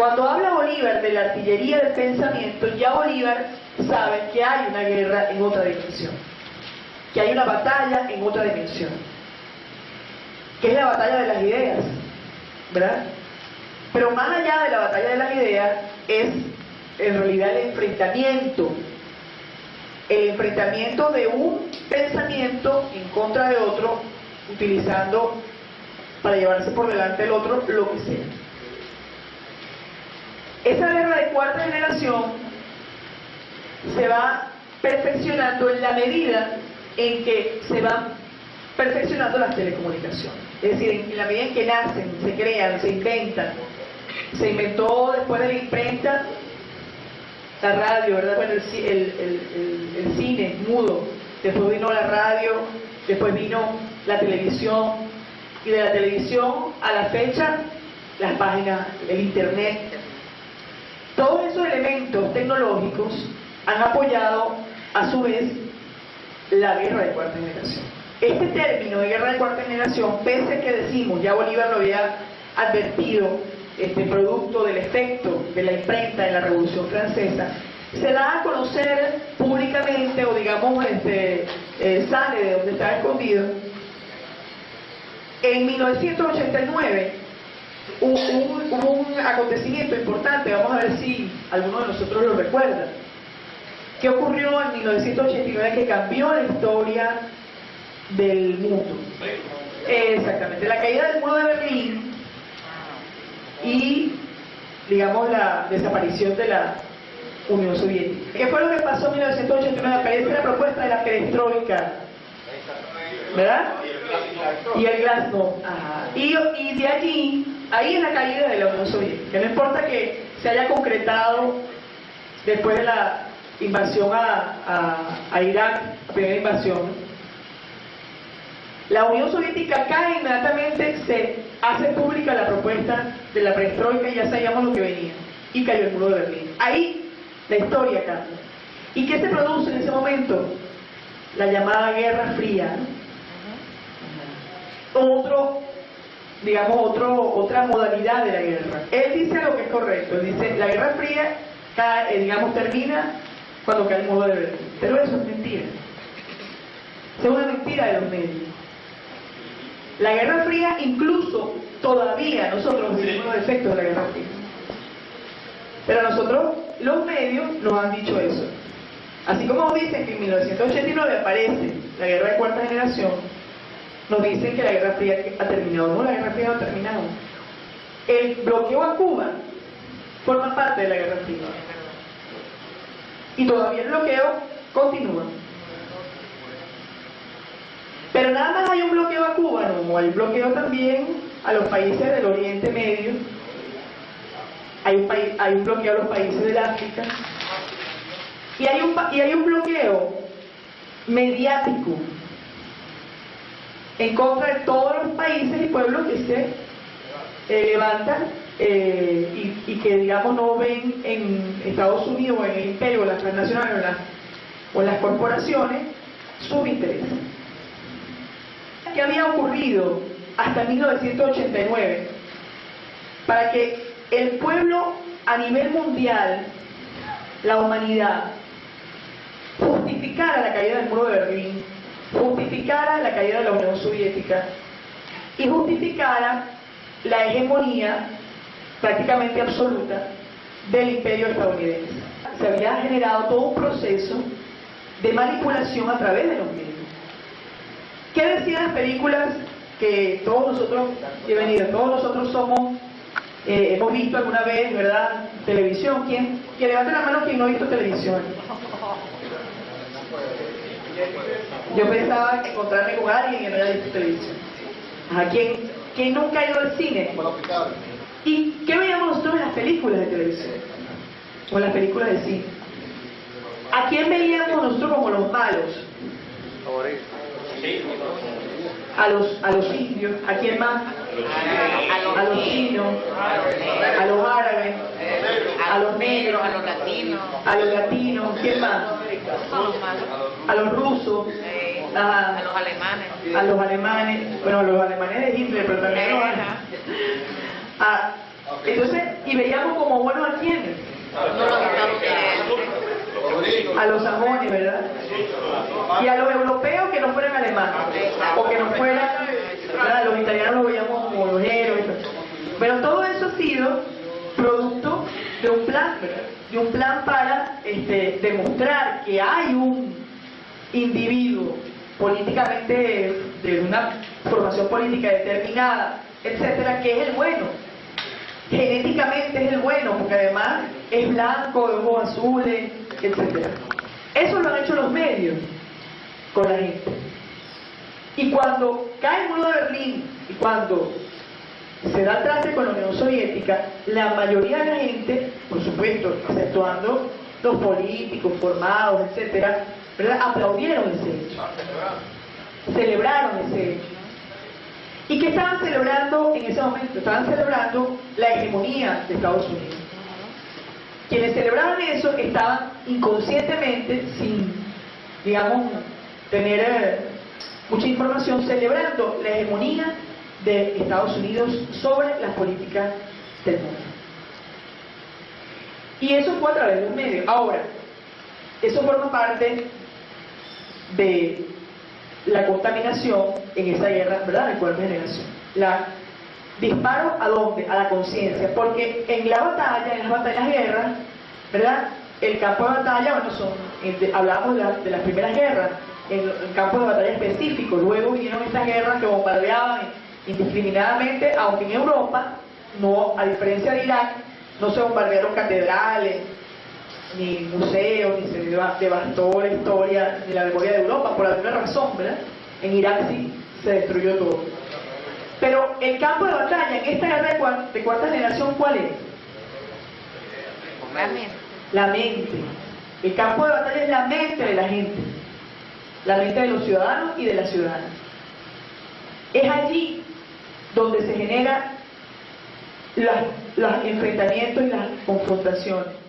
Cuando habla Bolívar de la artillería del pensamiento, ya Bolívar sabe que hay una guerra en otra dimensión, que hay una batalla en otra dimensión, que es la batalla de las ideas, ¿verdad? Pero más allá de la batalla de las ideas es en realidad el enfrentamiento de un pensamiento en contra de otro, utilizando para llevarse por delante el otro lo que sea. Esa guerra de cuarta generación se va perfeccionando en la medida en que se van perfeccionando las telecomunicaciones. Es decir, en la medida en que nacen, se crean, se inventan. Se inventó después de la imprenta la radio, ¿verdad? Bueno, el cine mudo, después vino la radio, después vino la televisión, y de la televisión a la fecha, las páginas, el internet. Todos esos elementos tecnológicos han apoyado, a su vez, la guerra de cuarta generación. Este término de guerra de cuarta generación, pese a que decimos, ya Bolívar lo había advertido, producto del efecto de la imprenta en la Revolución Francesa, se da a conocer públicamente, o digamos, sale de donde estaba escondido. En 1989 hubo un acontecimiento importante, vamos a ver si alguno de nosotros lo recuerda. ¿Qué ocurrió en 1989 que cambió la historia del mundo? Exactamente, la caída del muro de Berlín y, digamos, la desaparición de la Unión Soviética. ¿Qué fue lo que pasó en 1989? Aparece la propuesta de la perestroika, ¿verdad? Y el glasnost. Y de allí, ahí es la caída de la Unión Soviética. No importa que se haya concretado después de la invasión a Irak, la primera invasión. La Unión Soviética cae inmediatamente, se hace pública la propuesta de la perestroika y ya sabíamos lo que venía. Y cayó el muro de Berlín. Ahí la historia cambia. ¿Y qué se produce en ese momento? La llamada Guerra Fría, ¿no? Otra modalidad de la guerra. Él dice lo que es correcto. Él dice, la Guerra Fría termina cuando cae el muro de Berlín. Pero eso es mentira. Es una mentira de los medios. La Guerra Fría, incluso todavía nosotros vivimos los efectos de la Guerra Fría. Pero nosotros, los medios, nos han dicho eso. Así como dicen que en 1989 aparece la Guerra de Cuarta Generación, nos dicen que la Guerra Fría ha terminado. No, la Guerra Fría no ha terminado. El bloqueo a Cuba forma parte de la Guerra Fría. Y todavía el bloqueo continúa. Pero nada más hay un bloqueo a Cuba, no, hay un bloqueo también a los países del Oriente Medio, hay un bloqueo a los países del África, y hay un bloqueo mediático en contra de todos los países y pueblos que se levantan y que, digamos, no ven en Estados Unidos o en el imperio, o las transnacionales o en las corporaciones, sus intereses. ¿Qué había ocurrido hasta 1989 para que el pueblo a nivel mundial, la humanidad, justificara la caída del muro de Berlín, justificara la caída de la Unión Soviética y justificara la hegemonía prácticamente absoluta del imperio estadounidense? Se había generado todo un proceso de manipulación a través de los medios. ¿Qué decían las películas que todos nosotros, bienvenidos, todos nosotros hemos visto alguna vez, ¿verdad? Televisión. ¿Quién? Que levante la mano quien no ha visto televisión. Yo pensaba encontrarme con alguien que no haya visto televisión. ¿Quién nunca ha ido al cine? ¿Y qué veíamos nosotros en las películas de televisión? O en las películas de cine. ¿A quién veíamos nosotros como los malos? A los indios. ¿A quién más? A los chinos, a los árabes, a los negros, a los latinos. ¿Quién más? A los rusos, a los alemanes. A los alemanes, bueno, a los alemanes de Hitler, pero también Entonces, y veíamos como buenos a quiénes, a los sajones, ¿verdad? Y a los europeos que no fueran alemanes, o que no fueran, ¿verdad? Los italianos los veíamos como los héroes. Pero todo eso ha sido producto de un plan, ¿verdad? De un plan para demostrar que hay un individuo políticamente de una formación política determinada, etcétera, que es el bueno. Genéticamente es el bueno, porque además es blanco, de ojos azules, etcétera. Eso lo han hecho los medios con la gente. Y cuando cae el muro de Berlín y cuando se da traste con la Unión Soviética, la mayoría de la gente, por supuesto, exceptuando los políticos formados, etcétera, ¿verdad?, aplaudieron ese hecho, celebraron ese hecho. ¿Y qué estaban celebrando en ese momento? Estaban celebrando la hegemonía de Estados Unidos. Quienes celebraban eso estaban inconscientemente, sin, digamos, tener mucha información, celebrando la hegemonía de Estados Unidos sobre las políticas del mundo. Y eso fue a través de un medio. Ahora, eso forma parte de la contaminación en esa guerra, ¿verdad?, de cuerpo de generación. La disparo ¿a dónde? A la conciencia, porque en la batalla, en las batallas guerras, ¿verdad?, el campo de batalla, bueno, hablamos de las primeras guerras, en campos de batalla específicos. Luego vinieron estas guerras que bombardeaban indiscriminadamente, aunque en Europa, no, a diferencia de Irak, no se bombardearon catedrales, ni museos, ni se devastó la historia, ni la memoria de Europa, por alguna razón, ¿verdad? En Irak sí se destruyó todo. Pero el campo de batalla en esta guerra de cuarta generación, ¿cuál es? La mente. La mente. El campo de batalla es la mente de la gente, la mente de los ciudadanos y de las ciudadanas. Es allí donde se generan los enfrentamientos y las confrontaciones.